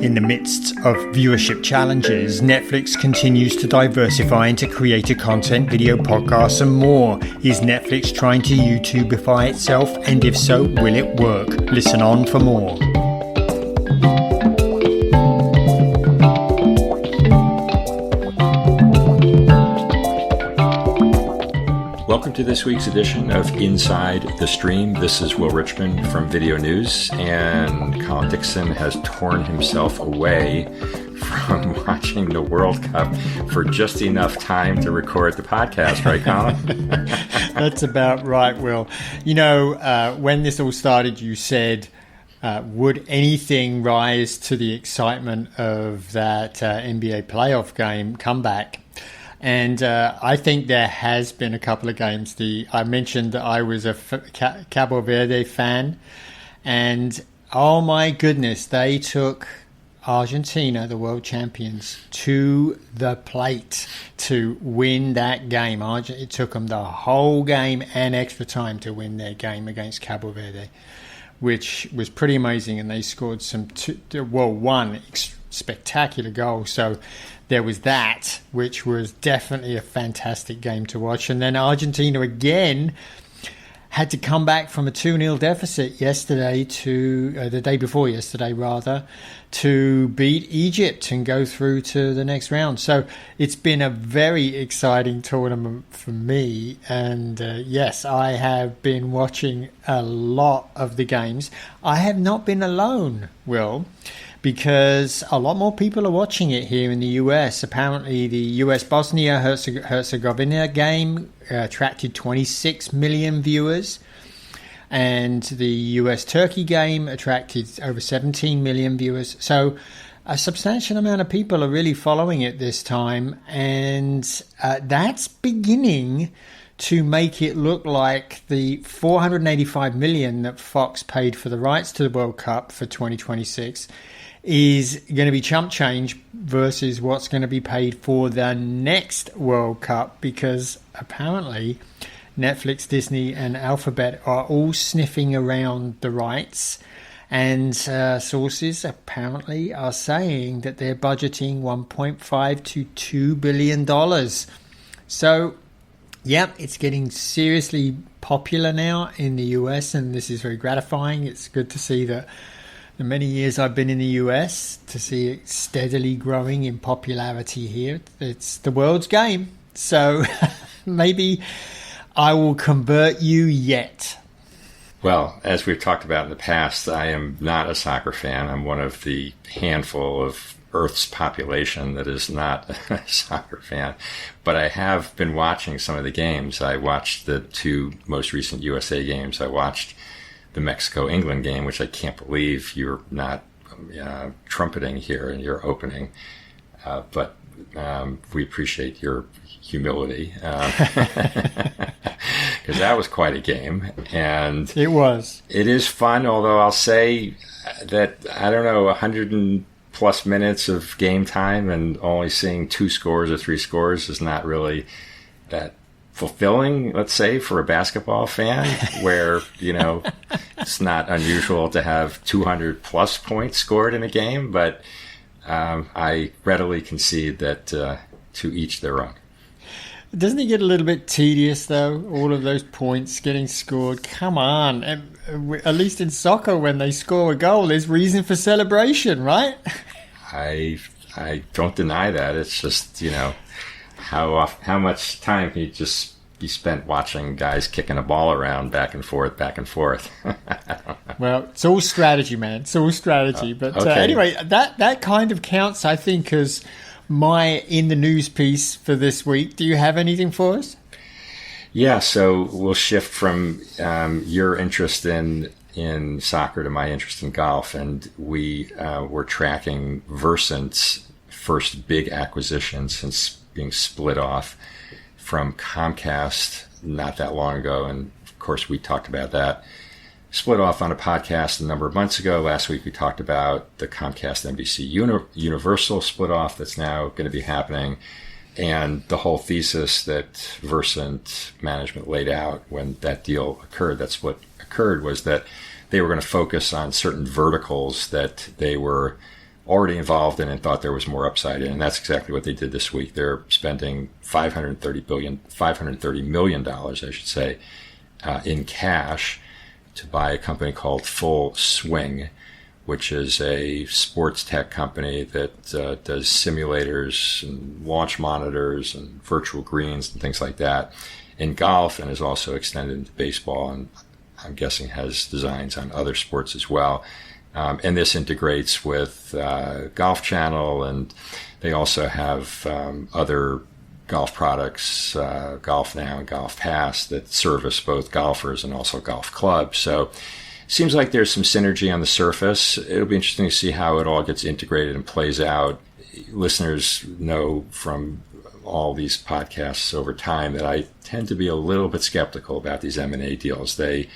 In the midst of viewership challenges, Netflix continues to diversify into creator content, video podcasts and more. Is Netflix trying to YouTube-ify itself? And if so, will it work? Listen on for more. Welcome to this week's edition of Inside the Stream. This is Will Richmond from Video News, and Colin Dixon has torn himself away from watching the World Cup for just enough time to record the podcast, right, Colin? That's about right, Will. You know, when this all started, you said, would anything rise to the excitement of that NBA playoff game comeback? And I think there has been a couple of games. I mentioned that I was a Cabo Verde fan, and oh my goodness, they took Argentina, the world champions, to the plate to win that game. It took them the whole game and extra time to win their game against Cabo Verde, which was pretty amazing. And they scored one spectacular goal. So there was that, which was definitely a fantastic game to watch. And then Argentina again had to come back from a 2-0 deficit yesterday the day before yesterday, to beat Egypt and go through to the next round. So it's been a very exciting tournament for me. And yes, I have been watching a lot of the games. I have not been alone, Will, because a lot more people are watching it here in the US. Apparently, the US Bosnia-Herzegovina game attracted 26 million viewers, and the US Turkey game attracted over 17 million viewers. So a substantial amount of people are really following it this time, and that's beginning to make it look like the $485 million that Fox paid for the rights to the World Cup for 2026 is going to be chump change versus what's going to be paid for the next World Cup, because apparently Netflix, Disney and Alphabet are all sniffing around the rights, and sources apparently are saying that they're budgeting $1.5 to $2 billion. So yeah, it's getting seriously popular now in the US, and this is very gratifying. It's good to see that the many years I've been in the US, to see it steadily growing in popularity here. It's the world's game. So maybe I will convert you yet. Well, as we've talked about in the past, I am not a soccer fan. I'm one of the handful of Earth's population that is not a soccer fan. But I have been watching some of the games. I watched the two most recent USA games. I watched the Mexico-England game, which I can't believe you're not trumpeting here in your opening. But we appreciate your humility, because that was quite a game. And it was. It is fun, although I'll say that, I don't know, 100 and plus minutes of game time and only seeing 2 scores or 3 scores is not really that fulfilling, let's say, for a basketball fan, where, you know, it's not unusual to have 200 plus points scored in a game, but I readily concede that to each their own. Doesn't it get a little bit tedious, though, all of those points getting scored? Come on. At least in soccer, when they score a goal, there's reason for celebration, right? I don't deny that. It's just, you know, how much time can you just be spent watching guys kicking a ball around back and forth? Well, it's all strategy, man. It's all strategy. But okay. Anyway, that kind of counts, I think, as my in the news piece for this week. Do you have anything for us? Yeah, so we'll shift from your interest in soccer to my interest in golf, and we were tracking Versant's first big acquisition since being split off from Comcast not that long ago. And of course, we talked about that. Split off on a podcast a number of months ago. Last week, we talked about the Comcast NBC Universal split off that's now going to be happening, and the whole thesis that Versant management laid out when that deal occurred, that split occurred, was that they were going to focus on certain verticals that they were already involved in and thought there was more upside in. And that's exactly what they did this week. They're spending $530 million, I should say, in cash to buy a company called Full Swing, which is a sports tech company that does simulators and launch monitors and virtual greens and things like that in golf, and is also extended into baseball, and I'm guessing has designs on other sports as well. And this integrates with Golf Channel, and they also have other golf products, Golf Now and Golf Pass, that service both golfers and also golf clubs. So seems like there's some synergy on the surface. It'll be interesting to see how it all gets integrated and plays out. Listeners know from all these podcasts over time that I tend to be a little bit skeptical about these M&A deals. They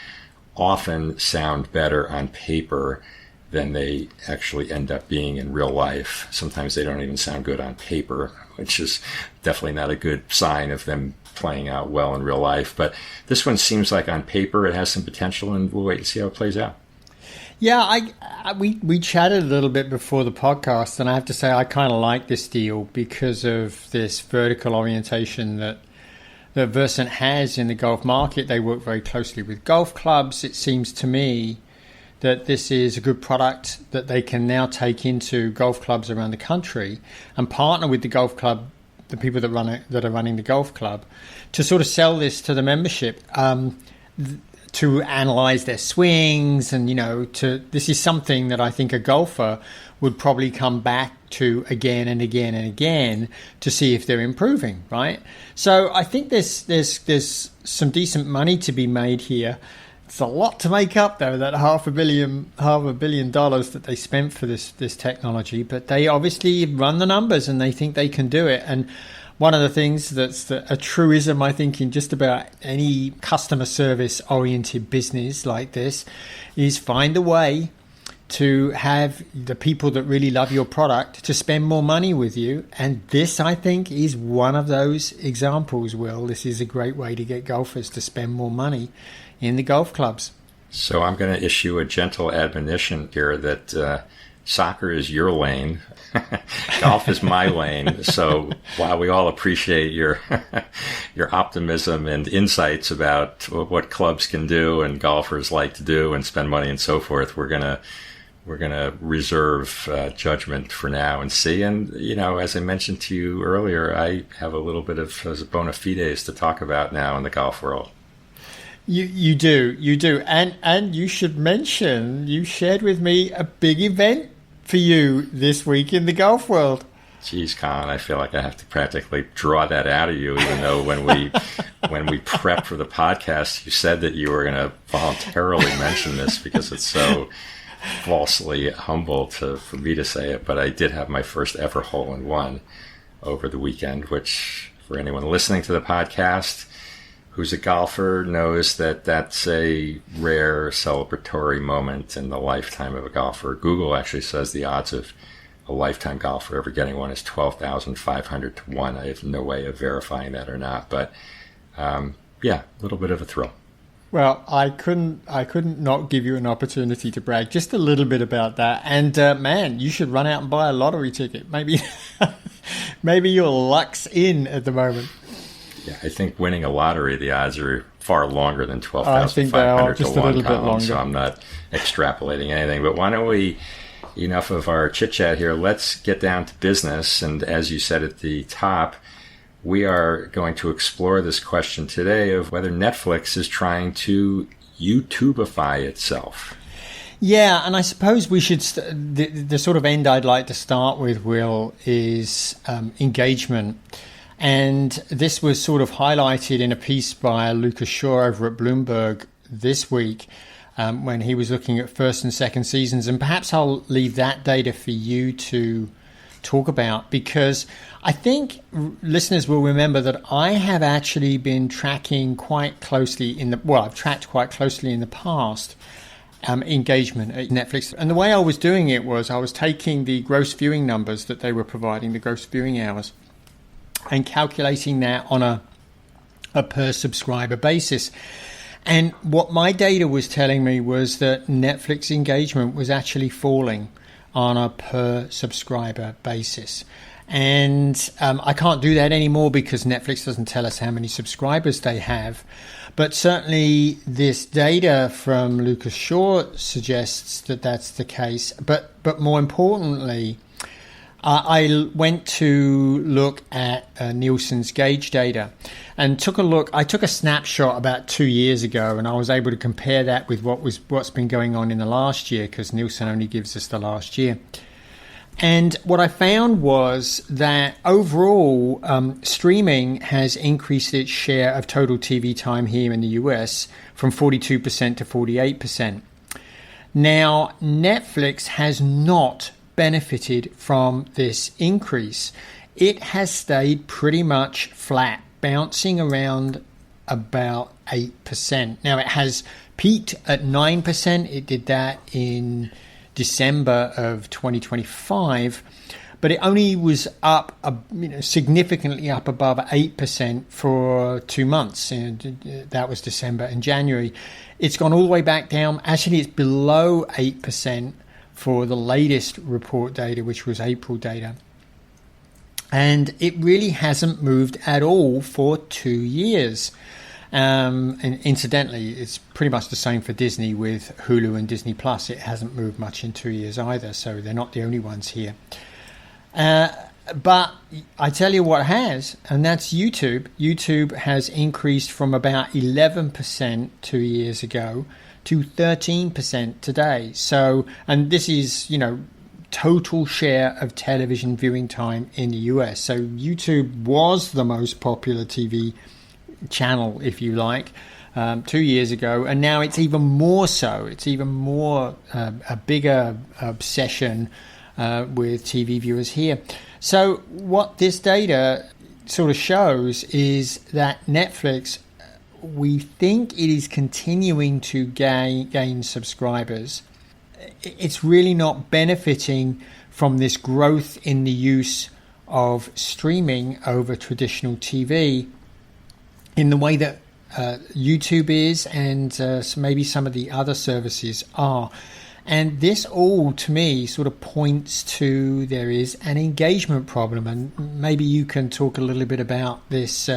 often sound better on paper than they actually end up being in real life. Sometimes they don't even sound good on paper, which is definitely not a good sign of them playing out well in real life. But this one seems like on paper it has some potential, and we'll wait and see how it plays out. Yeah, we chatted a little bit before the podcast, and I have to say I kind of like this deal because of this vertical orientation that Versant has in the golf market. They work very closely with golf clubs. It seems to me that this is a good product that they can now take into golf clubs around the country and partner with the golf club, the people that are running the golf club, to sort of sell this to the membership, to analyze their swings, and this is something that I think a golfer would probably come back to again and again and again to see if they're improving, right? So I think there's some decent money to be made here. It's a lot to make up, though, that half a billion dollars that they spent for this technology. But they obviously run the numbers and they think they can do it. And one of the things that's a truism, I think, in just about any customer service oriented business like this is find a way to have the people that really love your product to spend more money with you. And this, I think, is one of those examples, Will. This is a great way to get golfers to spend more money in the golf clubs. So I'm going to issue a gentle admonition here that soccer is your lane. Golf is my lane. So while we all appreciate your optimism and insights about what clubs can do and golfers like to do and spend money and so forth, we're gonna reserve judgment for now and see. And as I mentioned to you earlier, I have a little bit of bona fides to talk about now in the golf world. You do, and you should mention you shared with me a big event for you this week in the golf world. Geez, Colin, I feel like I have to practically draw that out of you, even though when we prepped for the podcast, you said that you were going to voluntarily mention this because it's so falsely humble for me to say it. But I did have my first ever hole-in-one over the weekend, which for anyone listening to the podcast who's a golfer knows that that's a rare celebratory moment in the lifetime of a golfer. Google actually says the odds of a lifetime golfer ever getting one is 12,500 to 1. I have no way of verifying that or not, but a little bit of a thrill. Well, I couldn't not give you an opportunity to brag just a little bit about that. And man, you should run out and buy a lottery ticket. Maybe your luck's in at the moment. Yeah, I think winning a lottery, the odds are far longer than 12,500 to 1, Colin, so I'm not extrapolating anything. But why don't we, enough of our chit-chat here, let's get down to business. And as you said at the top, we are going to explore this question today of whether Netflix is trying to YouTube-ify itself. Yeah, and I suppose we should, the sort of end I'd like to start with, Will, is engagement. And this was sort of highlighted in a piece by Lucas Shaw over at Bloomberg this week when he was looking at first and second seasons. And perhaps I'll leave that data for you to talk about, because I think listeners will remember that I have actually been tracking quite closely I've tracked quite closely in the past engagement at Netflix. And the way I was doing it was I was taking the gross viewing numbers that they were providing, the gross viewing hours, and calculating that on a per subscriber basis. And what my data was telling me was that Netflix engagement was actually falling on a per subscriber basis. And I can't do that anymore because Netflix doesn't tell us how many subscribers they have. But certainly this data from Lucas Shaw suggests that that's the case. But more importantly, I went to look at Nielsen's gauge data and took a look. I took a snapshot about 2 years ago, and I was able to compare that with what's been going on in the last year, because Nielsen only gives us the last year. And what I found was that overall, streaming has increased its share of total TV time here in the US from 42% to 48%. Now, Netflix has not benefited from this increase. It has stayed pretty much flat, bouncing around about 8%. Now, it has peaked at 9%. It did that in December of 2025, but it only was up, significantly up above 8% for 2 months. And that was December and January. It's gone all the way back down. Actually, it's below 8% for the latest report data, which was April data. And it really hasn't moved at all for 2 years. And incidentally, it's pretty much the same for Disney with Hulu and Disney Plus. It hasn't moved much in 2 years either, so they're not the only ones here. But I tell you what has, and that's YouTube. YouTube has increased from about 11% 2 years ago to 13% today. So, and this is, total share of television viewing time in the US. So YouTube was the most popular TV channel, if you like, 2 years ago, and now it's even more so. It's even more a bigger obsession with TV viewers here. So what this data sort of shows is that Netflix, we think it is continuing to gain subscribers. It's really not benefiting from this growth in the use of streaming over traditional TV in the way that YouTube is, and maybe some of the other services are. And this all, to me, sort of points to there is an engagement problem. And maybe you can talk a little bit about this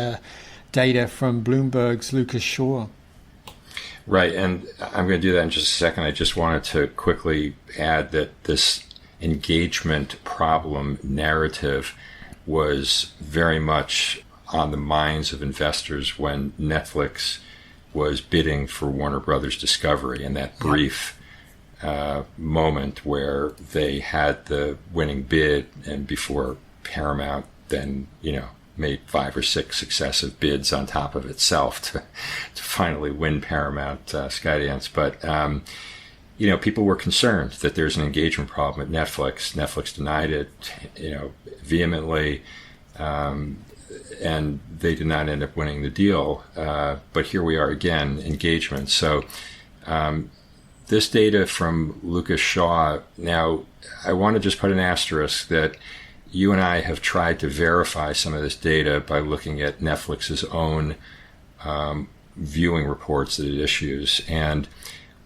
data from Bloomberg's Lucas Shaw. Right, and I'm going to do that in just a second. I just wanted to quickly add that this engagement problem narrative was very much on the minds of investors when Netflix was bidding for Warner Brothers Discovery, in that brief moment where they had the winning bid, and before Paramount then, made 5 or 6 successive bids on top of itself to finally win Paramount Skydance. But, people were concerned that there's an engagement problem at Netflix. Netflix denied it, vehemently. And they did not end up winning the deal. But here we are again, engagement. So this data from Lucas Shaw, now I want to just put an asterisk that you and I have tried to verify some of this data by looking at Netflix's own viewing reports that it issues. And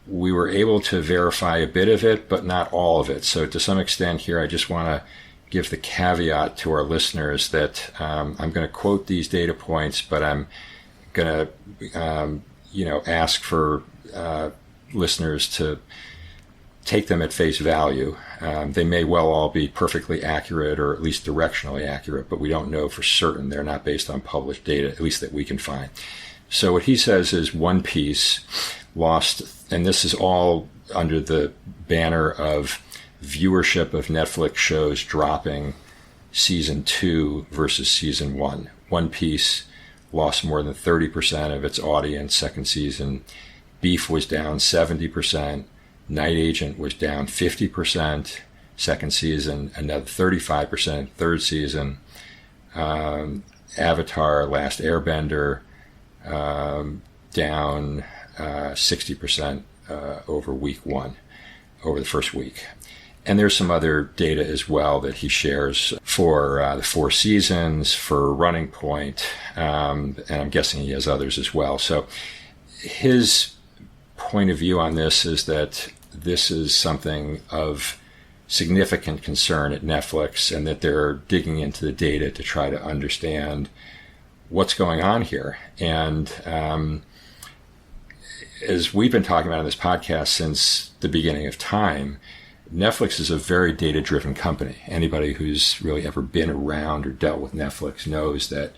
we were able to verify a bit of it, but not all of it. So to some extent here, I just want to give the caveat to our listeners that I'm going to quote these data points, but I'm going to, ask for listeners to take them at face value. They may well all be perfectly accurate, or at least directionally accurate, but we don't know for certain. They're not based on published data, at least that we can find. So what he says is One Piece lost, and this is all under the banner of viewership of Netflix shows dropping season 2 versus season 1. One Piece lost more than 30% of its audience second season. Beef was down 70%. Night Agent was down 50% second season, another 35% third season. Avatar: Last Airbender down 60% over week 1, over the first week. And there's some other data as well that he shares for the 4 seasons, for Running Point, and I'm guessing he has others as well. So his point of view on this is that this is something of significant concern at Netflix, and that they're digging into the data to try to understand what's going on here. And as we've been talking about on this podcast since the beginning of time, Netflix is a very data-driven company. Anybody who's really ever been around or dealt with Netflix knows that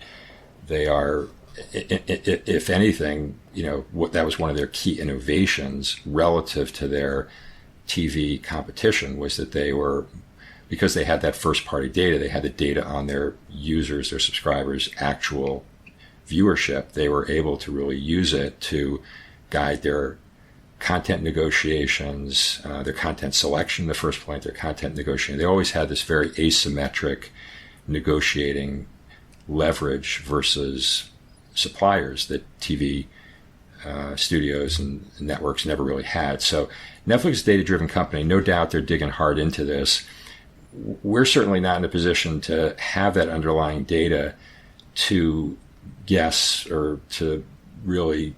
they are, if anything, that was one of their key innovations relative to their TV competition, was that they were, because they had that first-party data, they had the data on their users, their subscribers' actual viewership. They were able to really use it to guide their content negotiations, their content selection in the first point, their content negotiation. They always had this very asymmetric negotiating leverage versus suppliers that TV studios and networks never really had. So Netflix is a data-driven company. No doubt they're digging hard into this. We're certainly not in a position to have that underlying data to guess or to really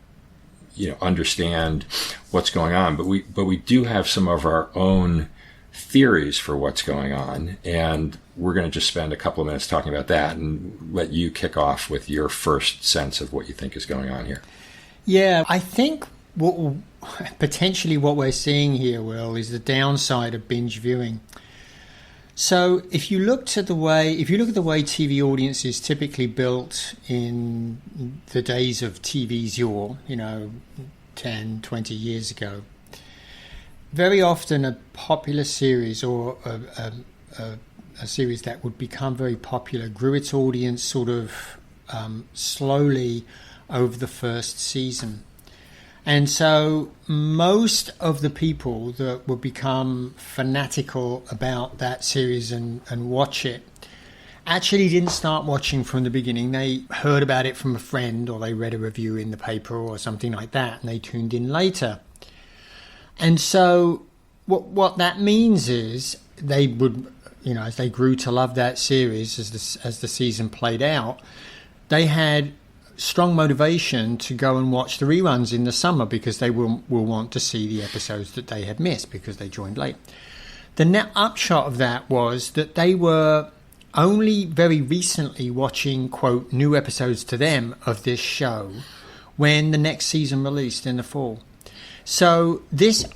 understand what's going on, but we do have some of our own theories for what's going on, and we're going to just spend a couple of minutes talking about that and let you kick off with your first sense of what you think is going on here. Yeah, I think potentially what we're seeing here, Will, is the downside of binge viewing. So if you look at the way TV audiences typically built in the days of TV's yore, 10, 20 years ago, very often a popular series or a series that would become very popular grew its audience sort of slowly over the first season. And so most of the people that would become fanatical about that series and watch it actually didn't start watching from the beginning. They heard about it from a friend, or they read a review in the paper or something like that, and they tuned in later. And so what that means is they would, as they grew to love that series, as the season played out, they had strong motivation to go and watch the reruns in the summer because they will want to see the episodes that they had missed because they joined late. The net upshot of that was that they were only very recently watching, quote, new episodes to them of this show when the next season released in the fall. So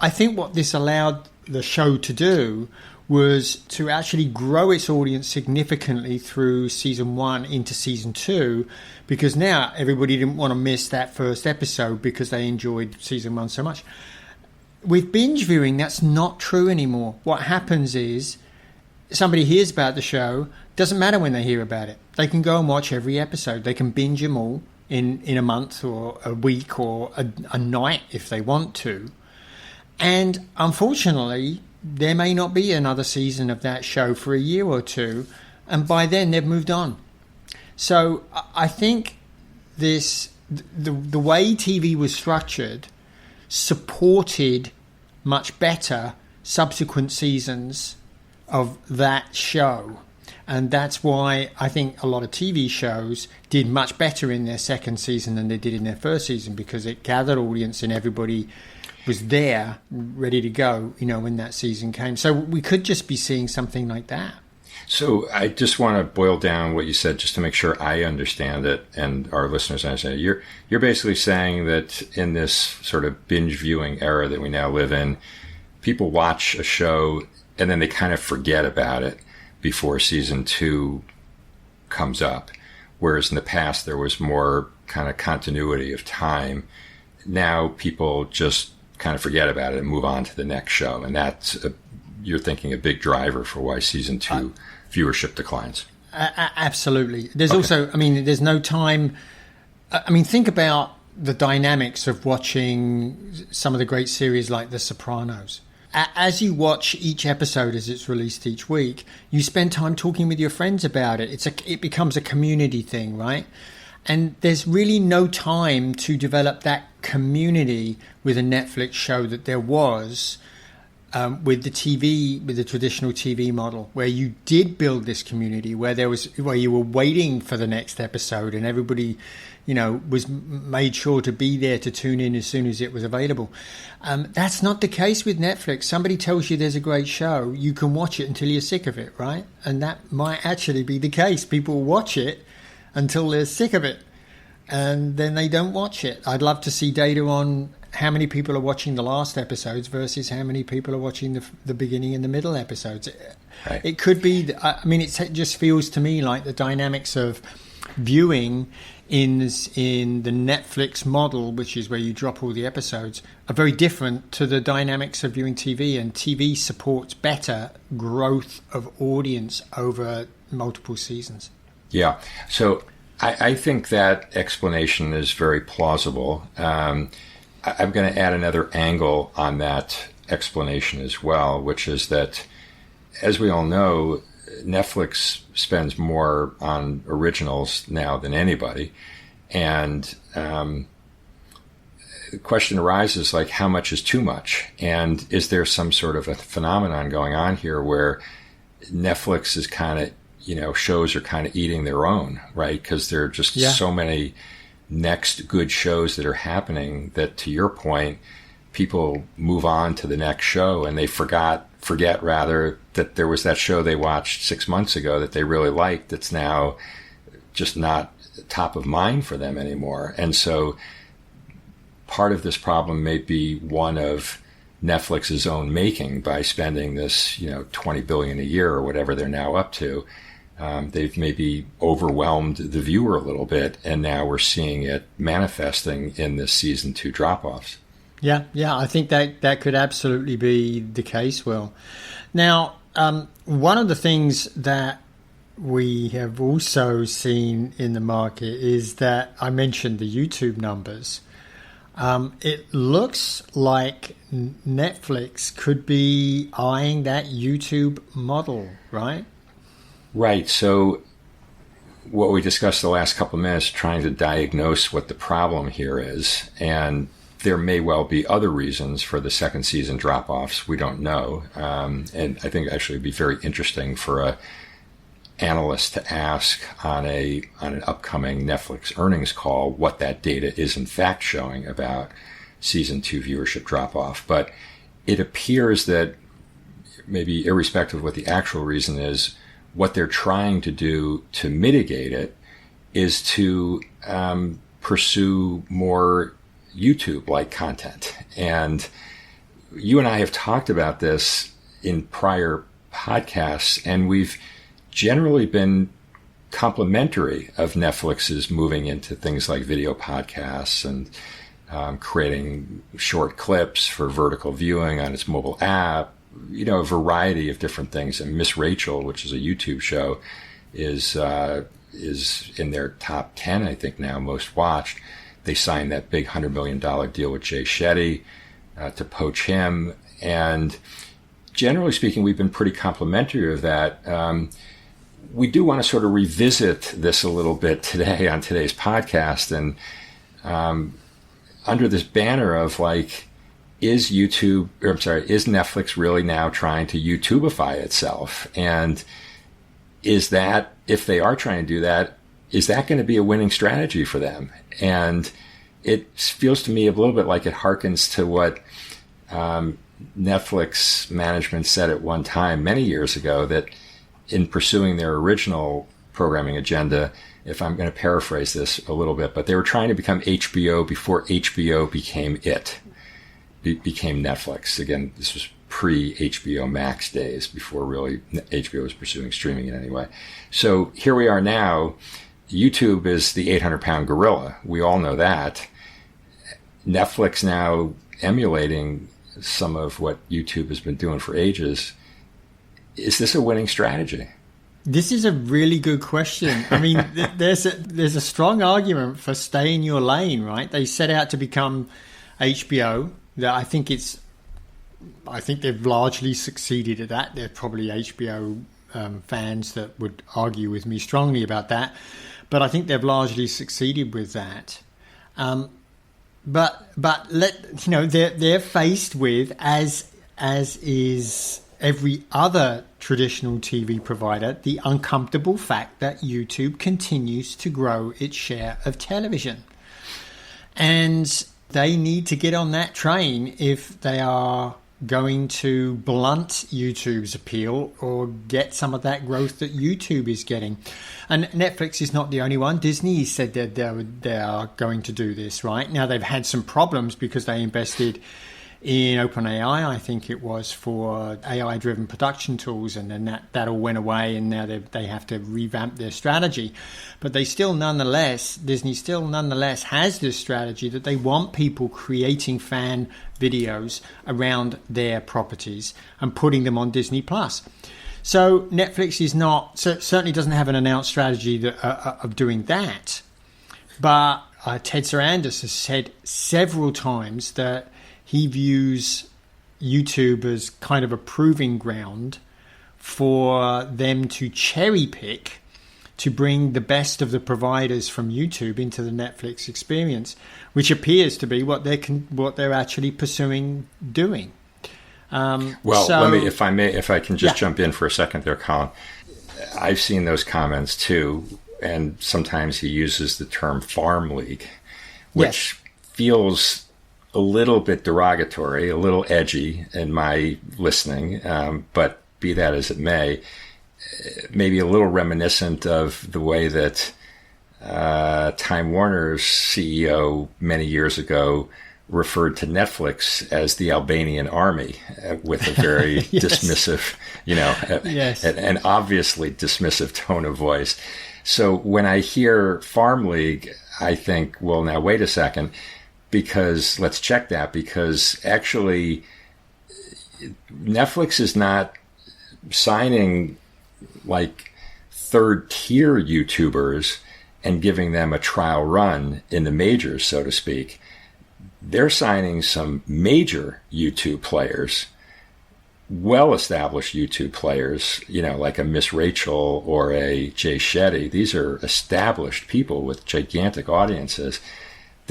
I think what this allowed the show to do was to actually grow its audience significantly through season 1 into season 2, because now everybody didn't want to miss that first episode because they enjoyed season 1 so much. With binge viewing, that's not true anymore. What happens is somebody hears about the show, doesn't matter when they hear about it. They can go and watch every episode. They can binge them all in a month or a week or a night if they want to. And unfortunately, there may not be another season of that show for a year or two, and by then they've moved on. So I think the way TV was structured supported much better subsequent seasons of that show. And that's why I think a lot of TV shows did much better in their second season than they did in their first season, because it gathered audience and everybody was there ready to go, when that season came. So we could just be seeing something like that. So I just want to boil down what you said just to make sure I understand it and our listeners understand it. You're basically saying that in this sort of binge viewing era that we now live in, people watch a show and then they kind of forget about it before season 2 comes up. Whereas in the past there was more kind of continuity of time. Now people just kind of forget about it and move on to the next show. And that's, you're thinking, a big driver for why season 2 viewership declines. Absolutely. There's also, there's no time. Think about the dynamics of watching some of the great series like The Sopranos. As you watch each episode as it's released each week, you spend time talking with your friends about it. It becomes a community thing, right? And there's really no time to develop that community with a Netflix show that there was with the TV, with the traditional TV model, where you did build this community, where you were waiting for the next episode, and everybody, was made sure to be there to tune in as soon as it was available. That's not the case with Netflix. Somebody tells you there's a great show, you can watch it until you're sick of it, right? And that might actually be the case. People watch it until they're sick of it, and then they don't watch it. I'd love to see data on how many people are watching the last episodes versus how many people are watching the beginning and the middle episodes. Right. It could be, it just feels to me like the dynamics of viewing in the Netflix model, which is where you drop all the episodes, are very different to the dynamics of viewing TV. And TV supports better growth of audience over multiple seasons. Yeah. So I think that explanation is very plausible. I'm going to add another angle on that explanation as well, which is that, as we all know, Netflix spends more on originals now than anybody. And the question arises, like, how much is too much? And is there some sort of a phenomenon going on here where Netflix is kind of, shows are kind of eating their own, right? Because there are just so many next good shows that are happening that, to your point, people move on to the next show and they forget that there was that show they watched 6 months ago that they really liked that's now just not top of mind for them anymore. And so part of this problem may be one of Netflix's own making by spending this, $20 billion a year or whatever they're now up to. They've maybe overwhelmed the viewer a little bit, and now we're seeing it manifesting in this season 2 drop-offs. Yeah, I think that could absolutely be the case, Will. Now, one of the things that we have also seen in the market is that I mentioned the YouTube numbers. It looks like Netflix could be eyeing that YouTube model, right? Right. So what we discussed the last couple of minutes, trying to diagnose what the problem here is, and there may well be other reasons for the second season drop-offs. We don't know. And I think actually it'd be very interesting for a analyst to ask on an upcoming Netflix earnings call what that data is in fact showing about season 2 viewership drop-off. But it appears that, maybe irrespective of what the actual reason is, what they're trying to do to mitigate it is to pursue more YouTube-like content. And you and I have talked about this in prior podcasts, and we've generally been complimentary of Netflix's moving into things like video podcasts and creating short clips for vertical viewing on its mobile app, a variety of different things. And Miss Rachel, which is a YouTube show, is in their top 10, I think now, most watched. They signed that big $100 million deal with Jay Shetty to poach him. And generally speaking, we've been pretty complimentary of that. We do want to sort of revisit this a little bit today on today's podcast. And under this banner of, like, is Netflix really now trying to YouTube-ify itself? And is that, if they are trying to do that, is that going to be a winning strategy for them? And it feels to me a little bit like it harkens to what Netflix management said at one time many years ago, that in pursuing their original programming agenda, if I'm going to paraphrase this a little bit, but they were trying to become HBO before HBO became became Netflix. Again, this was pre-HBO Max days, before really HBO was pursuing streaming in any way. So here we are now. YouTube is the 800-pound gorilla. We all know that. Netflix now emulating some of what YouTube has been doing for ages. Is this a winning strategy? This is a really good question. I mean, there's a strong argument for stay in your lane, right? They set out to become HBO. That I think they've largely succeeded at that. There are probably HBO fans that would argue with me strongly about that, but I think they've largely succeeded with that. But they're faced with, as as is every other traditional TV provider, the uncomfortable fact that YouTube continues to grow its share of television. And they need to get on that train if they are going to blunt YouTube's appeal or get some of that growth that YouTube is getting. And Netflix is not the only one. Disney said that they are going to do this, right? Now, they've had some problems because they invested in OpenAI, I think it was, for AI-driven production tools, and then that all went away, and now they have to revamp their strategy. But Disney still nonetheless has this strategy that they want people creating fan videos around their properties and putting them on Disney+. So Netflix certainly doesn't have an announced strategy of doing that. But Ted Sarandos has said several times that he views YouTube as kind of a proving ground for them to cherry pick to bring the best of the providers from YouTube into the Netflix experience, which appears to be what they're actually pursuing doing. Let me, if I can just jump in for a second there, Colin. I've seen those comments too, and sometimes he uses the term farm league, which feels a little bit derogatory, a little edgy in my listening, but be that as it may, maybe a little reminiscent of the way that Time Warner's CEO many years ago referred to Netflix as the Albanian army, with a very dismissive, an obviously dismissive tone of voice. So when I hear Farm League, I think, well, now wait a second, because let's check that, because actually Netflix is not signing like third tier YouTubers and giving them a trial run in the majors, so to speak. They're signing some major YouTube players, well-established YouTube players, like a Miss Rachel or a Jay Shetty. These are established people with gigantic audiences.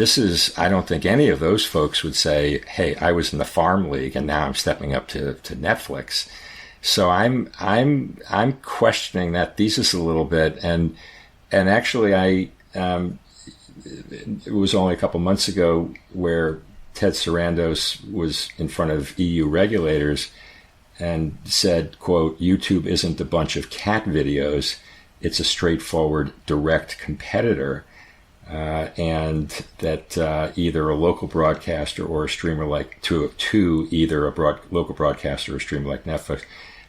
I don't think any of those folks would say, hey, I was in the farm league and now I'm stepping up to Netflix. So I'm questioning that thesis a little bit. And actually it was only a couple months ago where Ted Sarandos was in front of EU regulators and said, quote, YouTube isn't a bunch of cat videos. It's a straightforward direct competitor. And that either a local broadcaster or a streamer like either a local broadcaster or a streamer like Netflix,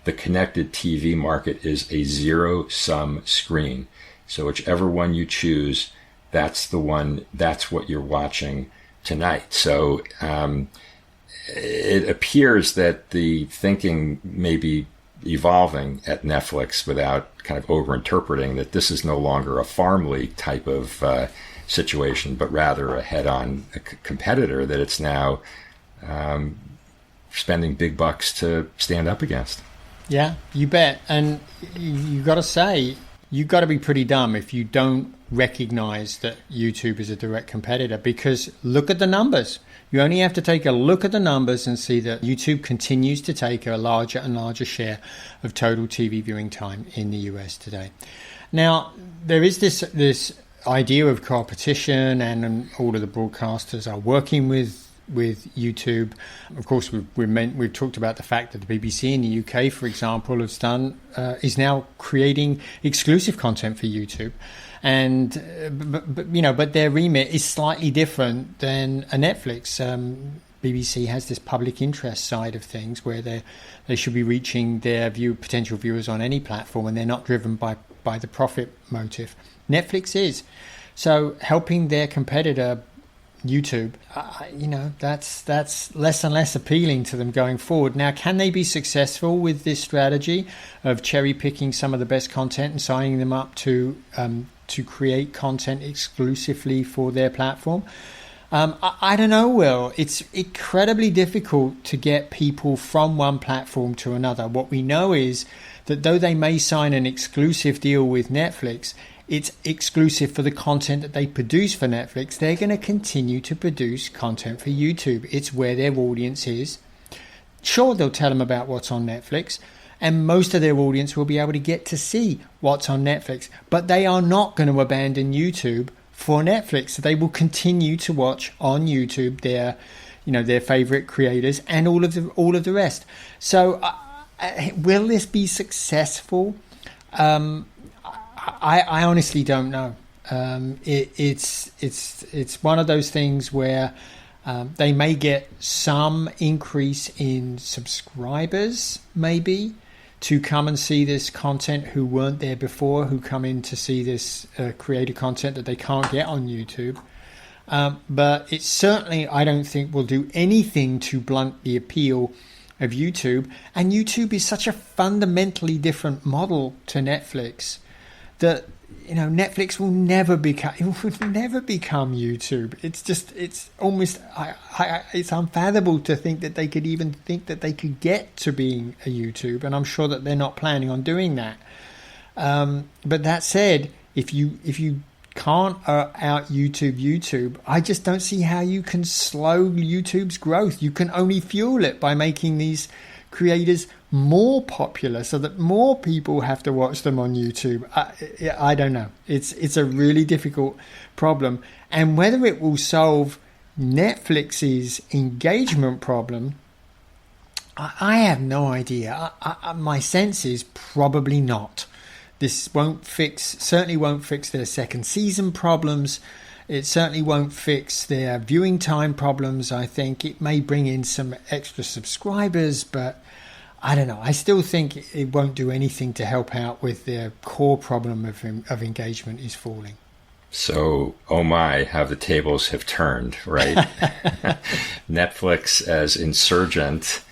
the connected TV market is a zero-sum screen. So whichever one you choose, that's what you're watching tonight. So it appears that the thinking may be evolving at Netflix without kind of over-interpreting that this is no longer a farm league type of situation, but rather a head-on competitor that it's now spending big bucks to stand up against. Yeah, you bet. And you got to say, you got to be pretty dumb if you don't recognize that YouTube is a direct competitor, because look at the numbers. You only have to take a look at the numbers and see that YouTube continues to take a larger and larger share of total TV viewing time in the US today. Now, there is this idea of competition, and all of the broadcasters are working with YouTube. Of course, we've talked about the fact that the BBC in the UK, for example, is now creating exclusive content for YouTube, and but their remit is slightly different than a Netflix. BBC has this public interest side of things where they should be reaching their potential viewers on any platform, and they're not driven by the profit motive. Netflix is. So helping their competitor YouTube, that's less and less appealing to them going forward. Now, can they be successful with this strategy of cherry picking some of the best content and signing them up to create content exclusively for their platform? I don't know, Will. It's incredibly difficult to get people from one platform to another. What we know is that though they may sign an exclusive deal with Netflix, it's exclusive for the content that they produce for Netflix. They're going to continue to produce content for YouTube. It's where their audience is. Sure, they'll tell them about what's on Netflix, and most of their audience will be able to get to see what's on Netflix, but they are not going to abandon YouTube for Netflix. They will continue to watch on YouTube their favorite creators and all of the rest. So will this be successful? I honestly don't know. It's one of those things where they may get some increase in subscribers, maybe, to come and see this content who weren't there before, who come in to see this creator content that they can't get on YouTube. But it certainly, I don't think, will do anything to blunt the appeal of YouTube. And YouTube is such a fundamentally different model to Netflix that, Netflix will never become YouTube. It's almost, it's unfathomable to think that they could even think that they could get to being a YouTube. And I'm sure that they're not planning on doing that. But that said, if you can't out YouTube, I just don't see how you can slow YouTube's growth. You can only fuel it by making these creators more popular so that more people have to watch them on YouTube. I don't know. It's a really difficult problem. And whether it will solve Netflix's engagement problem, I have no idea. My sense is probably not. This certainly won't fix their second season problems. It certainly won't fix their viewing time problems. I think it may bring in some extra subscribers, but I don't know. I still think it won't do anything to help out with their core problem of engagement is falling. So, oh my, how the tables have turned, right? Netflix as insurgent,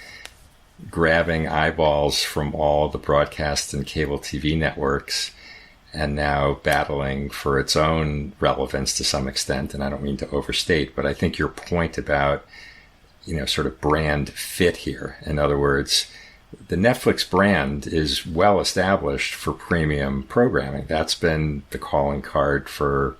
grabbing eyeballs from all the broadcast and cable TV networks, and now battling for its own relevance to some extent. And I don't mean to overstate, but I think your point about, sort of brand fit here. In other words, the Netflix brand is well established for premium programming. That's been the calling card for,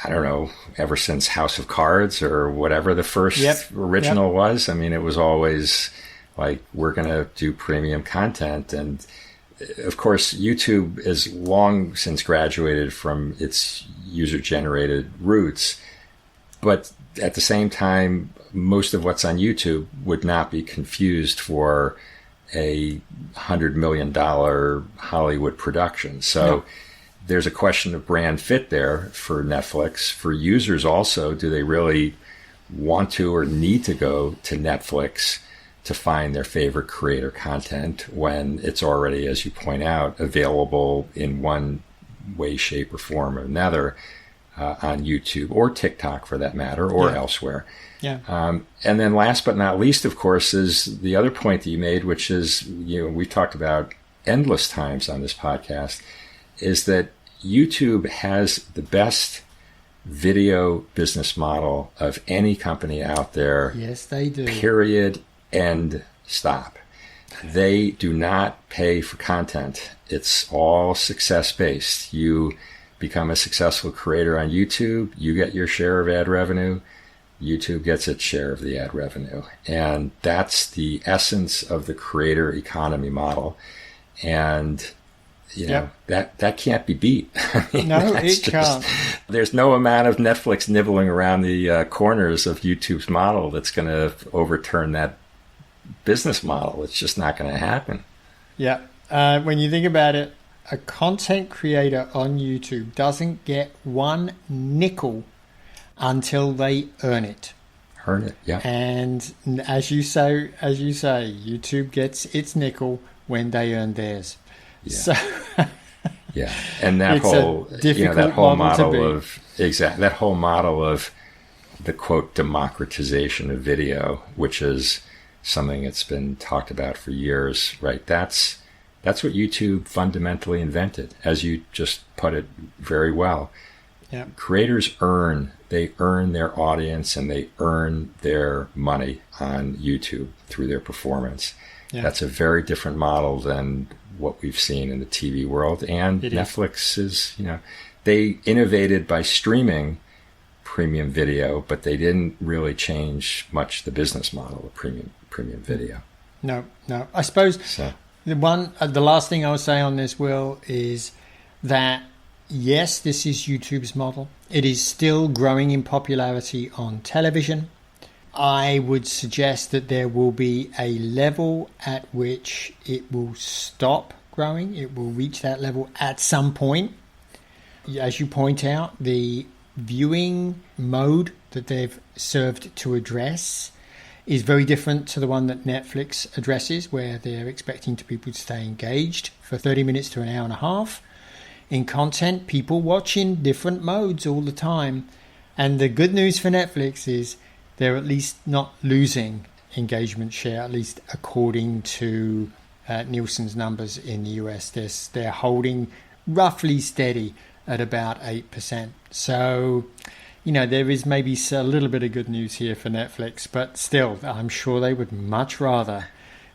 I don't know, ever since House of Cards or whatever the first original was. I mean, it was always like, we're going to do premium content. And of course, YouTube is long since graduated from its user-generated roots. But at the same time, most of what's on YouTube would not be confused for a $100 million Hollywood production. So there's a question of brand fit there for Netflix. For users also, do they really want to or need to go to Netflix to find their favorite creator content when it's already, as you point out, available in one way, shape, or form or another on YouTube or TikTok for that matter, or elsewhere. Yeah. And then last but not least, of course, is the other point that you made, which is, we've talked about endless times on this podcast, is that YouTube has the best video business model of any company out there. Yes, they do. Period. End. Stop. They do not pay for content. It's all success-based. You become a successful creator on YouTube, you get your share of ad revenue, YouTube gets its share of the ad revenue. And that's the essence of the creator economy model. And, that can't be beat. No, it can't. There's no amount of Netflix nibbling around the corners of YouTube's model that's going to overturn that business model. It's just not going to happen. Yeah. When you think about it, a content creator on YouTube doesn't get one nickel until they earn it. Earn it, yeah. And as you say, YouTube gets its nickel when they earn theirs. Yeah. So yeah, and that whole model of the quote democratization of video, which is something that's been talked about for years, right? That's what YouTube fundamentally invented, as you just put it very well. Yeah. Creators earn their audience and they earn their money on YouTube through their performance. Yeah. That's a very different model than what we've seen in the TV world. And Netflix is, they innovated by streaming premium video, but they didn't really change much the business model of premium premium video. No. I suppose So. the last thing I'll say on this, Will, is that yes, this is YouTube's model. It is still growing in popularity on television. I would suggest that there will be a level at which it will stop growing. It will reach that level at some point. As you point out, the viewing mode that they've served to address is very different to the one that Netflix addresses, where they're expecting people to stay engaged for 30 minutes to an hour and a half in content. People watch in different modes all the time. And the good news for Netflix is they're at least not losing engagement share, at least according to Nielsen's numbers in the US. They're holding roughly steady at about 8%. So, there is maybe a little bit of good news here for Netflix, but still, I'm sure they would much rather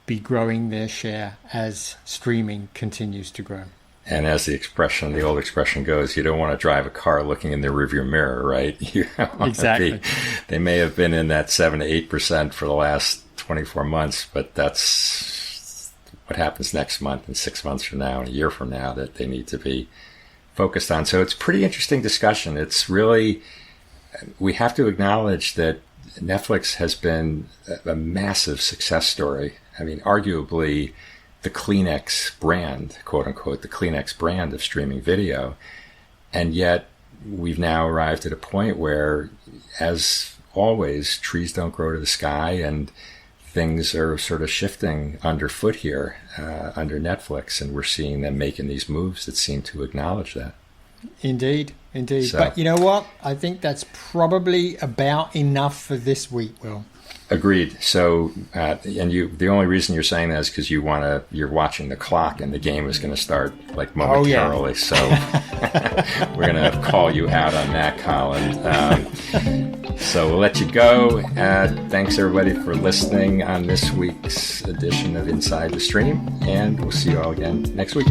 be growing their share as streaming continues to grow. And as the old expression goes, you don't want to drive a car looking in the rearview mirror, right? Exactly. They may have been in that 7 to 8% for the last 24 months, but that's what happens next month and 6 months from now and a year from now that they need to be focused on. So it's a pretty interesting discussion. It's really, we have to acknowledge that Netflix has been a massive success story. I mean, arguably the Kleenex brand, quote unquote, the Kleenex brand of streaming video. And yet we've now arrived at a point where, as always, trees don't grow to the sky, and things are sort of shifting underfoot here under Netflix. And we're seeing them making these moves that seem to acknowledge that. Indeed. So, but you know what? I think that's probably about enough for this week, Will. Agreed. So, the only reason you're saying that is because you're watching the clock, and the game is going to start like momentarily. Oh, yeah. So we're going to call you out on that, Colin. So we'll let you go. Thanks everybody for listening on this week's edition of Inside the Stream, and we'll see you all again next week.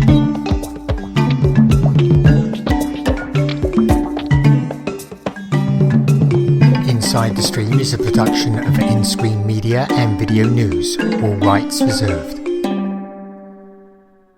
Inside the Stream is a production of In-Screen Media and Video News, all rights reserved.